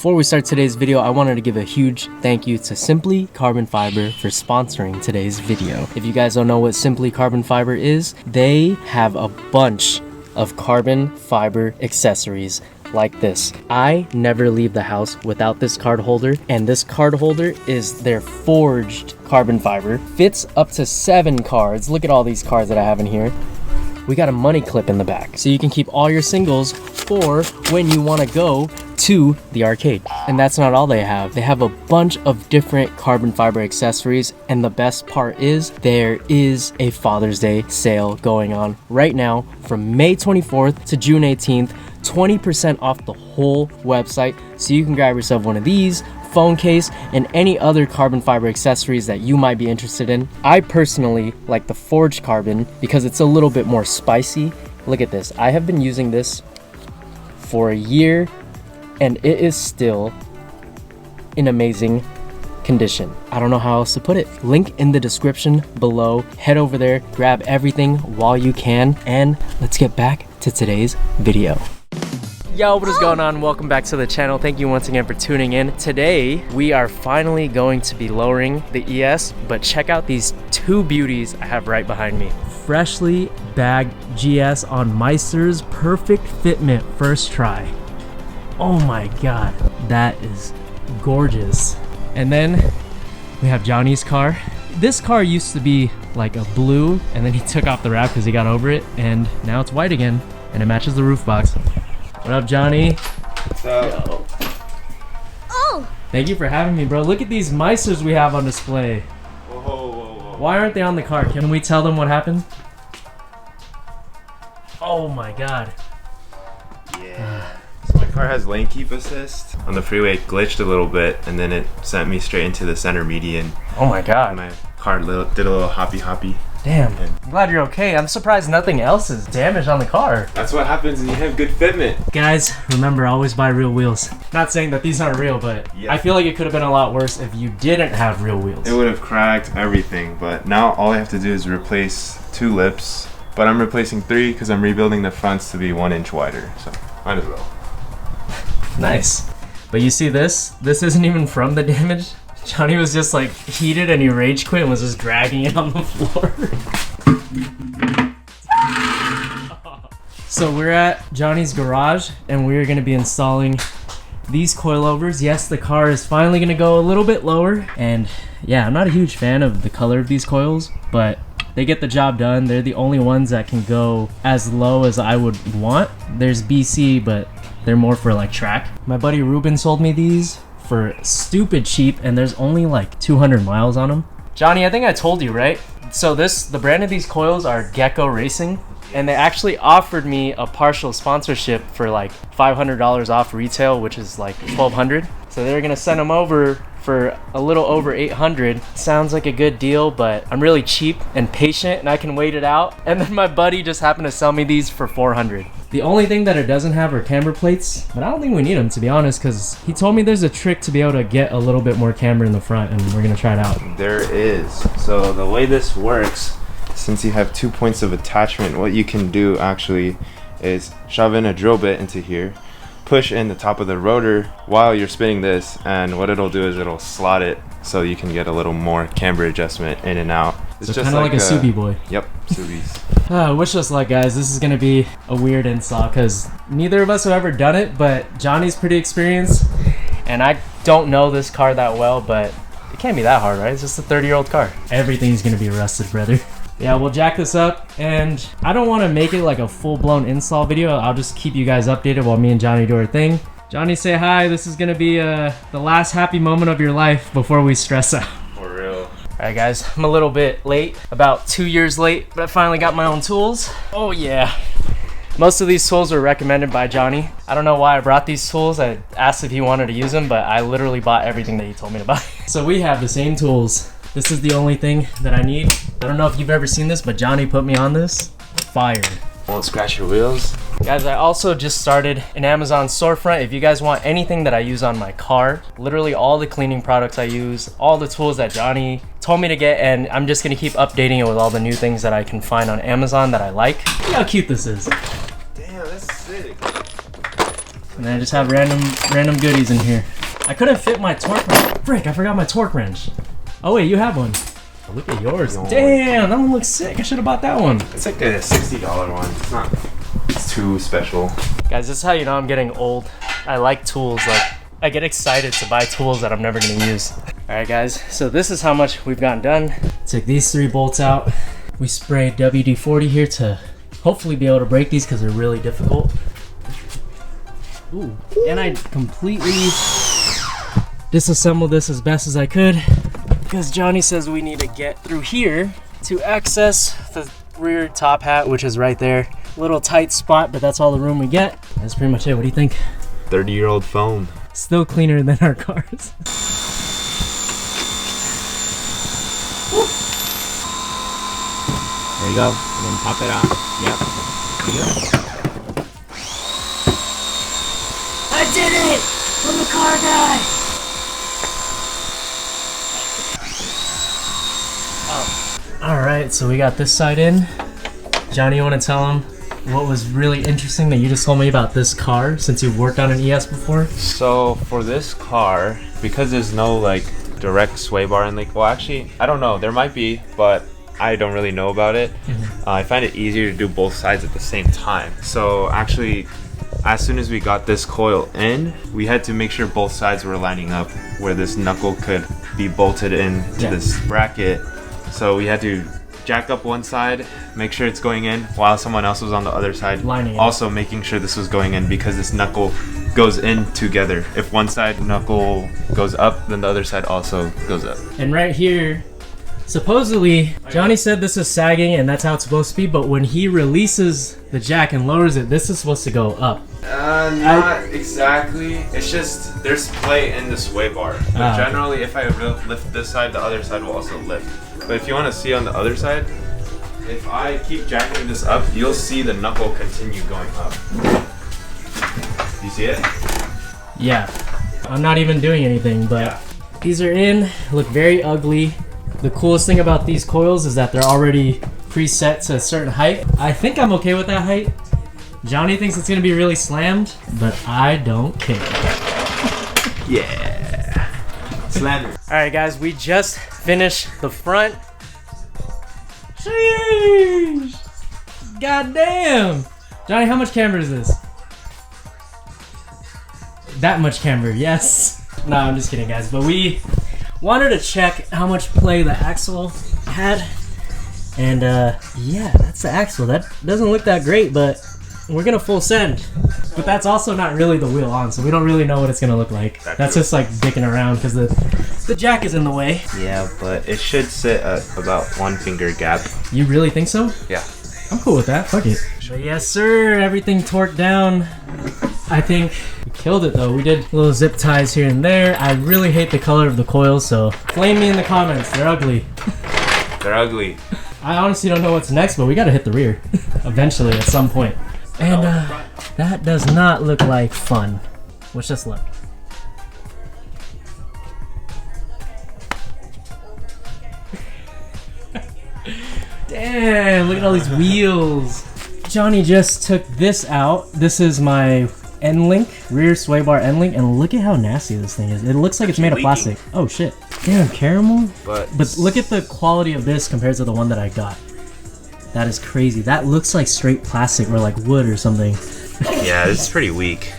Before we start today's video, I wanted to give a huge thank you to Simply Carbon Fiber for sponsoring today's video. If you guys don't know what Simply Carbon Fiber is, they have a bunch of carbon fiber accessories like this. I never leave the house without this card holder, and this card holder is their forged carbon fiber. Fits up to 7 cards. Look at all these cards that I have in here. We got a money clip in the back, so you can keep all your singles for when you want to go to the arcade. And that's not all they have. They have a bunch of different carbon fiber accessories, and the best part is there is a Father's Day sale going on right now from May 24th to June 18th. 20% off the whole website, so you can grab yourself one of these, phone case, and any other carbon fiber accessories that you might be interested in. I personally like the forged carbon because it's a little bit more spicy. Look at this. I have been using this for a year and it is still in amazing condition. I don't know how else to put it. Link in the description below. Head over there, grab everything while you can, and let's get back to today's video. Yo, what is going on? Welcome back to the channel. Thank you once again for tuning in. Today, we are finally going to be lowering the ES, but check out these two beauties I have right behind me. Freshly bagged GS on Meister's perfect fitment first try. Oh my God, that is gorgeous. And then we have Johnny's car. This car used to be like a blue, and then he took off the wrap because he got over it, and now it's white again, and it matches the roof box. What up, Johnny? What's up? Yo. Oh! Thank you for having me, bro. Look at these Meisters we have on display. Whoa, whoa, whoa. Why aren't they on the car? Can we tell them what happened? Oh my God. Yeah. So my car has lane keep assist. On the freeway, it glitched a little bit, and then it sent me straight into the center median. Oh my God. My car did a little hoppy. Damn. I'm glad you're okay. I'm surprised nothing else is damaged on the car. That's what happens when you have good fitment. Guys, remember, always buy real wheels. Not saying that these aren't real, but yeah. I feel like it could have been a lot worse if you didn't have real wheels. It would have cracked everything, but now all I have to do is replace 2 lips. But I'm replacing 3 because I'm rebuilding the fronts to be 1 inch wider, so might as well. Nice. But you see this? This isn't even from the damage. Johnny was just like heated and he rage quit and was just dragging it on the floor. So we're at Johnny's garage and we're gonna be installing these coilovers. Yes, the car is finally gonna go a little bit lower. And yeah, I'm not a huge fan of the color of these coils, but they get the job done. They're the only ones that can go as low as I would want. There's BC, but they're more for like track. My buddy Ruben sold me these for stupid cheap, and there's only like 200 miles on them. Johnny, I think I told you, right? So the brand of these coils are Gecko Racing, and they actually offered me a partial sponsorship for like $500 off retail, which is like $1,200. So they're gonna send them over for a little over $800. Sounds like a good deal, but I'm really cheap and patient and I can wait it out. And then my buddy just happened to sell me these for $400. The only thing that it doesn't have are camber plates, but I don't think we need them, to be honest, because he told me there's a trick to be able to get a little bit more camber in the front, and we're gonna try it out. There is. So the way this works, since you have 2 points of attachment, what you can do actually is shove in a drill bit into here, push in the top of the rotor while you're spinning this, and what it'll do is it'll slot it so you can get a little more camber adjustment in and out. It's so just kind of like a Subi boy. Yep, Subis. Wish us luck, guys. This is gonna be a weird install because neither of us have ever done it, but Johnny's pretty experienced, and I don't know this car that well, but it can't be that hard, right? It's just a 30-year-old car. Everything's gonna be rusted, brother. Yeah, we'll jack this up, and I don't want to make it like a full-blown install video. I'll just keep you guys updated while me and Johnny do our thing. Johnny, say hi. This is gonna be the last happy moment of your life before we stress out. For real. Alright guys, I'm a little bit late, about 2 years late, but I finally got my own tools. Oh yeah. Most of these tools were recommended by Johnny. I don't know why I brought these tools. I asked if he wanted to use them, but I literally bought everything that he told me to buy. So we have the same tools. This is the only thing that I need. I don't know if you've ever seen this, but Johnny put me on this. Fired. Won't scratch your wheels. Guys, I also just started an Amazon storefront. If you guys want anything that I use on my car, literally all the cleaning products I use, all the tools that Johnny told me to get, and I'm just gonna keep updating it with all the new things that I can find on Amazon that I like. Look how cute this is. Damn, that's sick. And then I just have random goodies in here. I couldn't fit my torque wrench. Frick, I forgot my torque wrench. Oh wait, you have one. Oh, look at yours. Damn, that one looks sick. I should have bought that one. It's like a $60 one. It's too special. Guys, this is how you know I'm getting old. I like tools. Like, I get excited to buy tools that I'm never gonna use. All right, guys, so this is how much we've gotten done. Took these 3 bolts out. We sprayed WD-40 here to hopefully be able to break these because they're really difficult. Ooh. And I completely disassembled this as best as I could because Johnny says we need to get through here to access the rear top hat, which is right there. Little tight spot, but that's all the room we get. That's pretty much it. What do you think? 30-year-old foam. Still cleaner than our cars. There you go. And then pop it out. Yep. There you go. I did it! I'm the car guy! Oh. Alright, so we got this side in. Johnny, you want to tell him what was really interesting that you just told me about this car since you've worked on an ES before? So for this car, because there's no like direct sway bar and like, well actually, I don't know, there might be, but I don't really know about it. I find it easier to do both sides at the same time. So actually, as soon as we got this coil in, we had to make sure both sides were lining up where this knuckle could be bolted into this bracket. So we had to jack up one side, make sure it's going in, while someone else was on the other side, lining also making sure this was going in because this knuckle goes in together. If one side knuckle goes up, then the other side also goes up. And right here, supposedly, Johnny said this is sagging and that's how it's supposed to be, but when he releases the jack and lowers it, this is supposed to go up. Not exactly. It's just there's play in the sway bar. But generally, if I lift this side, the other side will also lift. But if you want to see on the other side, if I keep jacking this up, you'll see the knuckle continue going up. You see it? Yeah. I'm not even doing anything, but these are in, look very ugly. The coolest thing about these coils is that they're already preset to a certain height. I think I'm okay with that height. Johnny thinks it's gonna be really slammed, but I don't care. Yeah. Slam it. All right, guys, we just finished the front. Sheesh! God damn! Johnny, how much camber is this? That much camber, yes. No, I'm just kidding, guys. But we wanted to check how much play the axle had. And yeah, that's the axle. That doesn't look that great, but we're gonna full send. But that's also not really the wheel on, so we don't really know what it's gonna look like. That's just like dicking around because the jack is in the way. Yeah, but it should sit at about 1 finger gap. You really think so? Yeah. I'm cool with that. Fuck it. But yes, sir. Everything torqued down. I think we killed it though. We did little zip ties here and there. I really hate the color of the coils, so flame me in the comments. They're ugly. They're ugly. I honestly don't know what's next, but we gotta hit the rear eventually at some point. And that does not look like fun. Let's just look. Damn, look at all these wheels. Johnny just took this out. This is my end link, rear sway bar end link, and look at how nasty this thing is. It looks like it's made of plastic. Oh shit. Damn, caramel? But look at the quality of this compared to the one that I got. That is crazy. That looks like straight plastic or like wood or something. Yeah, this is pretty weak.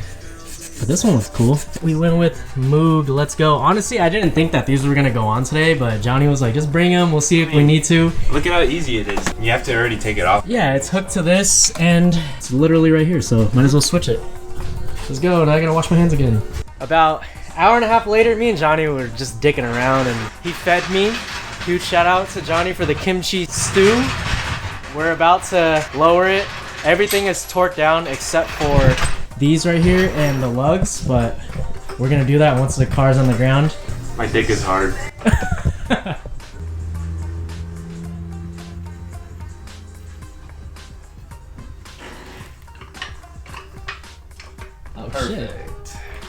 But this one was cool. We went with Moog, let's go. Honestly, I didn't think that these were gonna go on today, but Johnny was like, just bring them, we'll see if we need to. Look at how easy it is. You have to already take it off. Yeah, it's hooked to this, and it's literally right here, so might as well switch it. Let's go, now I gotta wash my hands again. About an hour and a half later, me and Johnny were just dicking around, and he fed me. Huge shout out to Johnny for the kimchi stew. We're about to lower it. Everything is torqued down except for these right here and the lugs, but we're gonna do that once the car's on the ground. My dick is hard. Oh shit.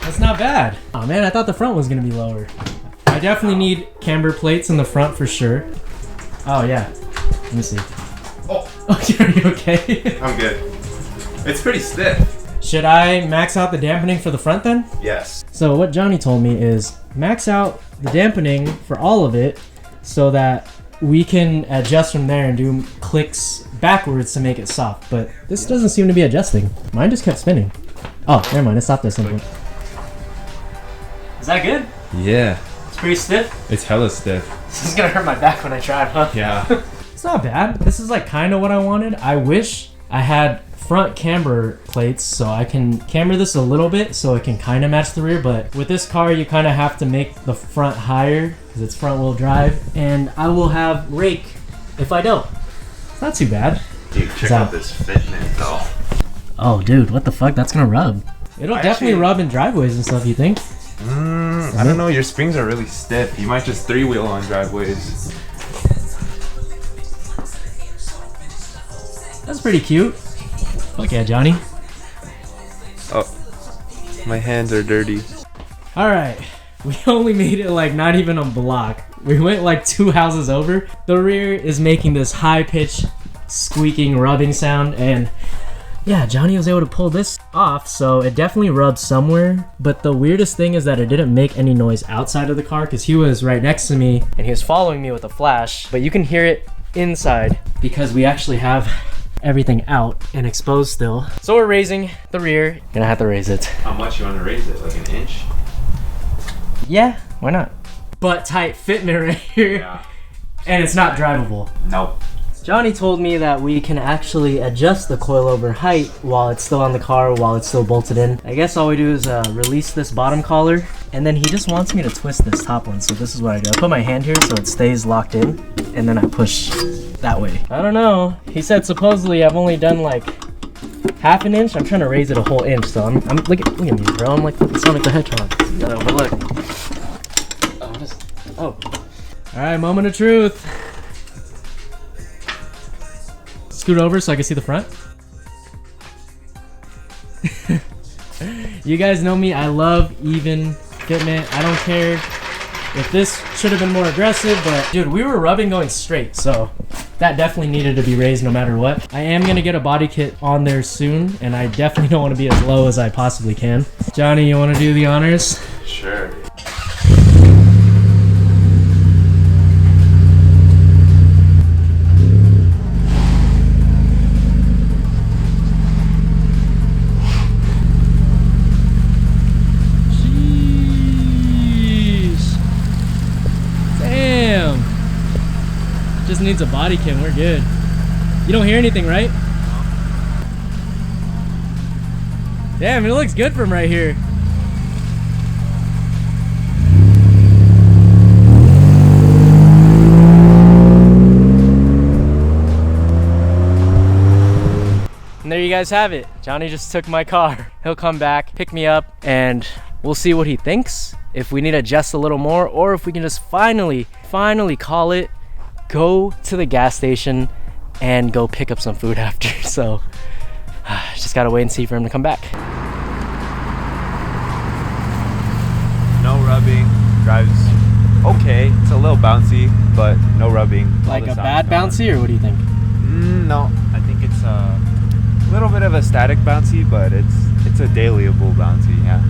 That's not bad. Oh man, I thought the front was gonna be lower. I definitely need camber plates in the front for sure. Oh yeah. Let me see. Oh. Are you okay? I'm good. It's pretty stiff. Should I max out the dampening for the front then? Yes. So what Johnny told me is max out the dampening for all of it so that we can adjust from there and do clicks backwards to make it soft. But this doesn't seem to be adjusting. Mine just kept spinning. Oh, never mind. It stopped at some point. Is that good? Yeah. It's pretty stiff. It's hella stiff. This is gonna hurt my back when I drive, huh? Yeah. It's not bad. This is like kind of what I wanted. I wish I had front camber plates so I can camber this a little bit so it can kind of match the rear, but with this car you kind of have to make the front higher because it's front wheel drive, and I will have rake if I don't. It's not too bad. Dude, check out this fitment though. Oh dude, what the fuck? That's gonna rub. It'll definitely rub in driveways and stuff, you think? I don't know, your springs are really stiff. You might just 3-wheel on driveways. That's pretty cute. Fuck yeah, Johnny. Oh, my hands are dirty. Alright, we only made it like not even a block. We went like 2 houses over. The rear is making this high-pitched squeaking rubbing sound, and yeah, Johnny was able to pull this off, so it definitely rubbed somewhere. But the weirdest thing is that it didn't make any noise outside of the car because he was right next to me and he was following me with a flash, but you can hear it inside because we actually have everything out and exposed still. So we're raising the rear. Gonna have to raise it. How much you want to raise it? Like an inch? Yeah, why not? Butt tight fitment right here. Yeah. And it's not drivable. Nope. Johnny told me that we can actually adjust the coilover height while it's still on the car, while it's still bolted in. I guess all we do is release this bottom collar, and then he just wants me to twist this top one. So this is what I do. I put my hand here so it stays locked in, and then I push that way. I don't know. He said supposedly I've only done like half an inch. I'm trying to raise it a whole inch, so I'm look at me, bro. I'm like Sonic the Hedgehog. You gotta overlook. Oh. All right, moment of truth. Scoot over so I can see the front. You guys know me, I love even fitment. I don't care if this should have been more aggressive, but dude, we were rubbing going straight, so that definitely needed to be raised no matter what. I am gonna get a body kit on there soon, and I definitely don't want to be as low as I possibly can. Johnny, you want to do the honors? Sure. Just needs a body kit, we're good. You don't hear anything, right? Damn, it looks good from right here. And there you guys have it. Johnny just took my car. He'll come back, pick me up, and we'll see what he thinks. If we need to adjust a little more, or if we can just finally call it, go to the gas station and go pick up some food after. So just gotta wait and see for him to come back. No rubbing, drives okay. It's a little bouncy, but no rubbing. Like a bad bouncy, or what do you think? No, I think it's a little bit of a static bouncy, but it's a dailyable bouncy, yeah.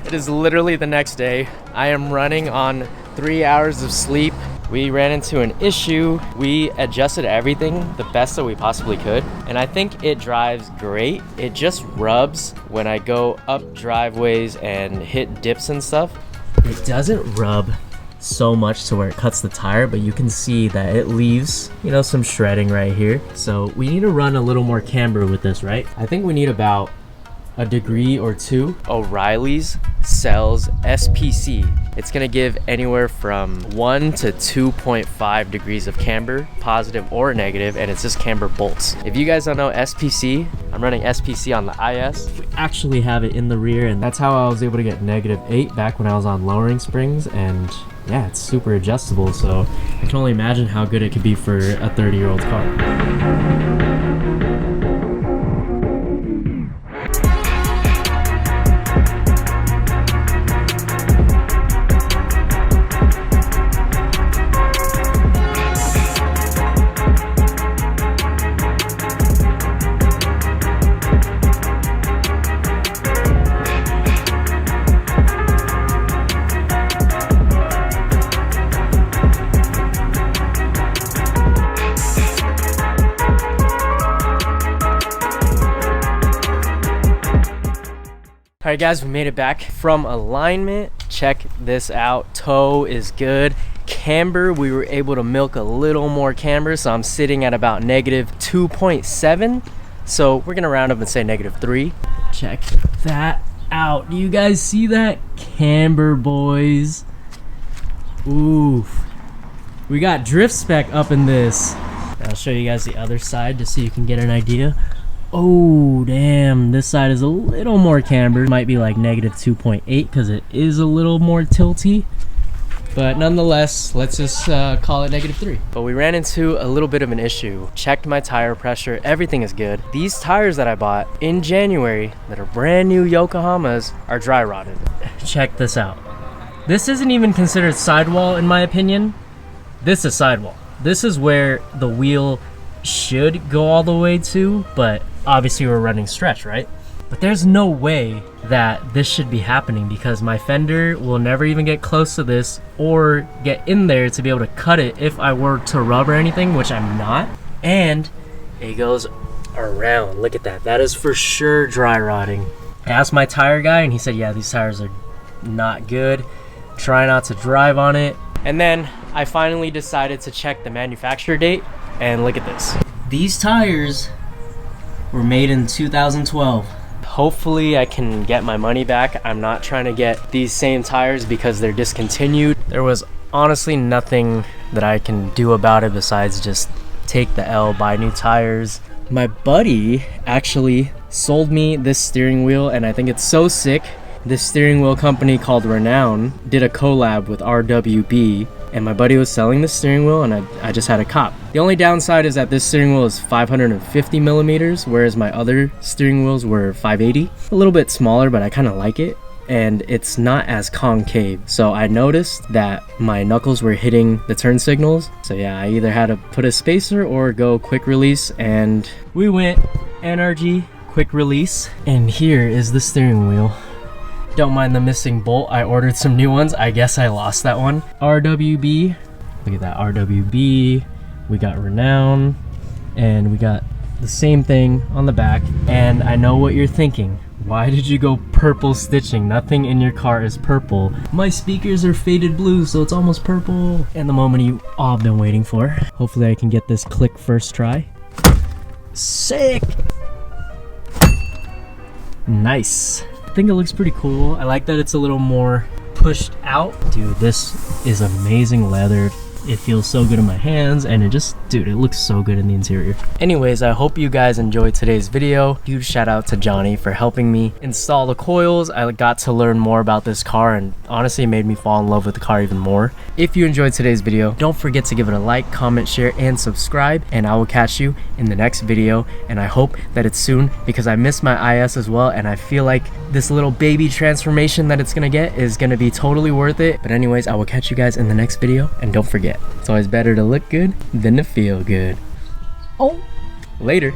It is literally the next day. I am running on 3 hours of sleep. We ran into an issue. We adjusted everything the best that we possibly could, and I think it drives great. It just rubs when I go up driveways and hit dips and stuff. It doesn't rub so much to where it cuts the tire, but you can see that it leaves, you know, some shredding right here. So we need to run a little more camber with this, right? I think we need about a degree or two. O'Reilly's sells SPC. It's gonna give anywhere from 1 to 2.5 degrees of camber, positive or negative, and it's just camber bolts. If you guys don't know SPC, I'm running SPC on the IS. We actually have it in the rear, and that's how I was able to get -8 back when I was on lowering springs, and yeah, it's super adjustable, so I can only imagine how good it could be for a 30-year-old car. All right guys, we made it back from alignment. Check this out. Toe is good. Camber, we were able to milk a little more camber, so I'm sitting at about -2.7. So we're gonna round up and say -3. Check that out. Do you guys see that? Camber, boys. Oof. We got drift spec up in this. I'll show you guys the other side just so you can get an idea. Oh damn, this side is a little more cambered. Might be like -2.8 because it is a little more tilty, but nonetheless, let's just call it -3. But we ran into a little bit of an issue. Checked my tire pressure, everything is good. These tires that I bought in January that are brand new Yokohamas are dry rotted. Check this out. This isn't even considered sidewall in my opinion. This is sidewall. This is where the wheel should go all the way to, but obviously we're running stretch, right? But there's no way that this should be happening because my fender will never even get close to this or get in there to be able to cut it if I were to rub or anything, which I'm not. And it goes around. Look at that. That is for sure dry rotting. I asked my tire guy and he said, yeah, these tires are not good. Try not to drive on it. And then I finally decided to check the manufacturer date, and look at this. These tires were made in 2012. Hopefully I can get my money back. I'm not trying to get these same tires because they're discontinued. There was honestly nothing that I can do about it besides just take the L, buy new tires. My buddy actually sold me this steering wheel, and I think it's so sick. This steering wheel company called Renown did a collab with RWB, and my buddy was selling this steering wheel, and I just had a cop. The only downside is that this steering wheel is 550 millimeters, whereas my other steering wheels were 580. A little bit smaller, but I kind of like it, and it's not as concave. So I noticed that my knuckles were hitting the turn signals. So yeah, I either had to put a spacer or go quick release, and we went NRG quick release. And here is the steering wheel. Don't mind the missing bolt. I ordered some new ones. I guess I lost that one. RWB. Look at that, RWB. We got Renown. And we got the same thing on the back. And I know what you're thinking. Why did you go purple stitching? Nothing in your car is purple. My speakers are faded blue, so it's almost purple. And the moment you all have been waiting for. Hopefully I can get this click first try. Sick! Nice. I think it looks pretty cool. I like that it's a little more pushed out. Dude, this is amazing leather. It feels so good in my hands, and it just, dude, it looks so good in the interior. Anyways, I hope you guys enjoyed today's video. Huge shout out to Johnny for helping me install the coils. I got to learn more about this car, and honestly it made me fall in love with the car even more. If you enjoyed today's video, don't forget to give it a like, comment, share, and subscribe, and I will catch you in the next video. And I hope that it's soon, because I miss my IS as well, and I feel like this little baby transformation that it's gonna get is gonna be totally worth it. But anyways, I will catch you guys in the next video, and don't forget, it's always better to look good than to feel good. Oh, later.